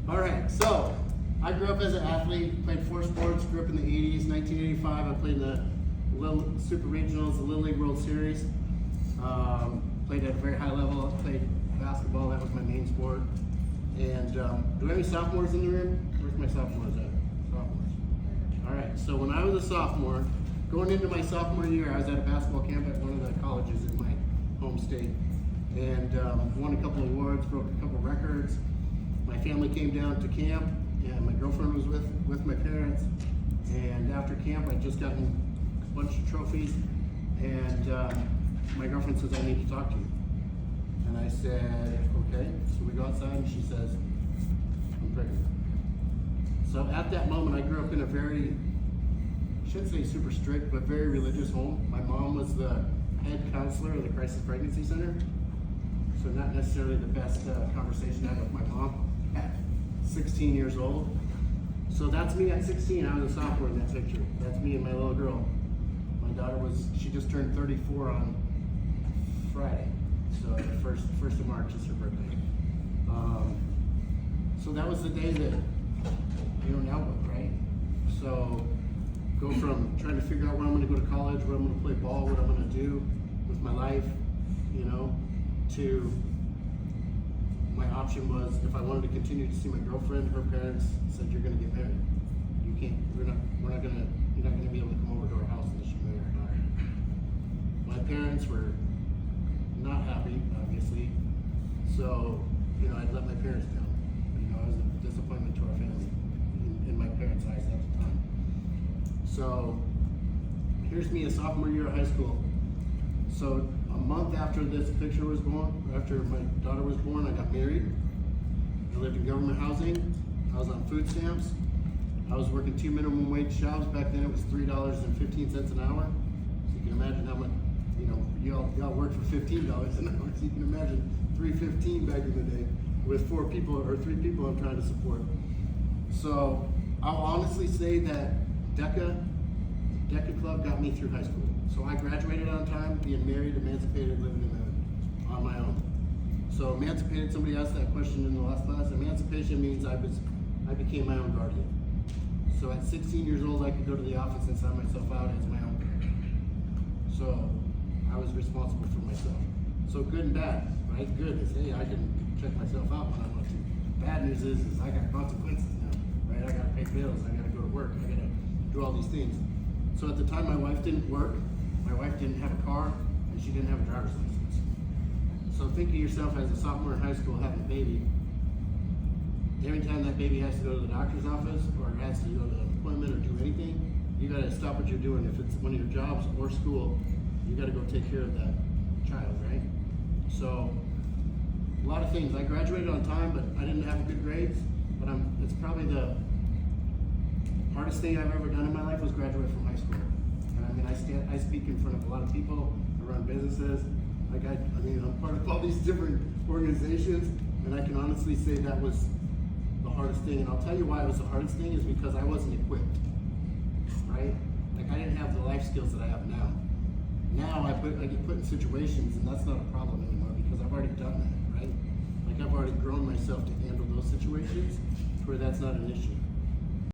All right, so I grew up as an athlete, played 4 sports, grew up in the 80s, 1985. I played in the Super Regionals, the Little League World Series. Played at a very high level, played basketball, that was my main sport. And do we have any sophomores in the room? Where's my sophomores at? Sophomores. All right, so when I was a sophomore, going into my sophomore year, I was at a basketball camp at one of the colleges in my home state. And won a couple awards, broke a couple records. My family came down to camp, and my girlfriend was with my parents. And after camp, I'd just gotten a bunch of trophies. And my girlfriend says, I need to talk to you. And I said, okay. So we go outside, and she says, I'm pregnant. So at that moment, I grew up in a very, I shouldn't say super strict, but very religious home. My mom was the head counselor of the Crisis Pregnancy Center. So not necessarily the best conversation I had with my mom at 16 years old. So that's me at 16. I was a sophomore in that picture. That's me and my little girl. My daughter she just turned 34 on Friday. So the first of March is her birthday. So that was the day that, now what, right? So go from trying to figure out where I'm going to go to college, where I'm going to play ball, what I'm going to do with my life, to my option was if I wanted to continue to see my girlfriend, her parents said, you're going to get married. You're not going to be able to come over to our house unless you marry our daughter. My parents were not happy, obviously. So, I'd let my parents down. I was a disappointment to our family in my parents' eyes at the time. So, here's me a sophomore year of high school. So, a month after this picture was born, after my daughter was born, I got married. I lived in government housing. I was on food stamps. I was working 2 minimum wage jobs. Back then it was $3.15 an hour. So you can imagine how much, y'all worked for $15 an hour. So you can imagine $3.15 back in the day with 3 people I'm trying to support. So I'll honestly say that DECA Club got me through high school. So I graduated on time, being married, emancipated, living on my own. So emancipated, somebody asked that question in the last class. Emancipation means I became my own guardian. So at 16 years old, I could go to the office and sign myself out as my own parent. So I was responsible for myself. So good and bad, right? Good is, hey, I can check myself out when I want to. Bad news is I got consequences now, right? I gotta pay bills, I gotta go to work, I gotta do all these things. So at the time, my wife didn't work, my wife didn't have a car, and she didn't have a driver's license. So think of yourself as a sophomore in high school having a baby. Every time that baby has to go to the doctor's office or has to go to an appointment or do anything, you gotta stop what you're doing. If it's one of your jobs or school, you gotta go take care of that child, right? So a lot of things. I graduated on time, but I didn't have good grades. But it's probably the hardest thing I've ever done in my life was graduate from high school. And I speak in front of a lot of people, I run businesses. I'm part of all these different organizations, and I can honestly say that was the hardest thing. And I'll tell you why it was the hardest thing is because I wasn't equipped, right? I didn't have the life skills that I have now. Now I get put in situations, and that's not a problem anymore because I've already done that, right? I've already grown myself to handle those situations where that's not an issue.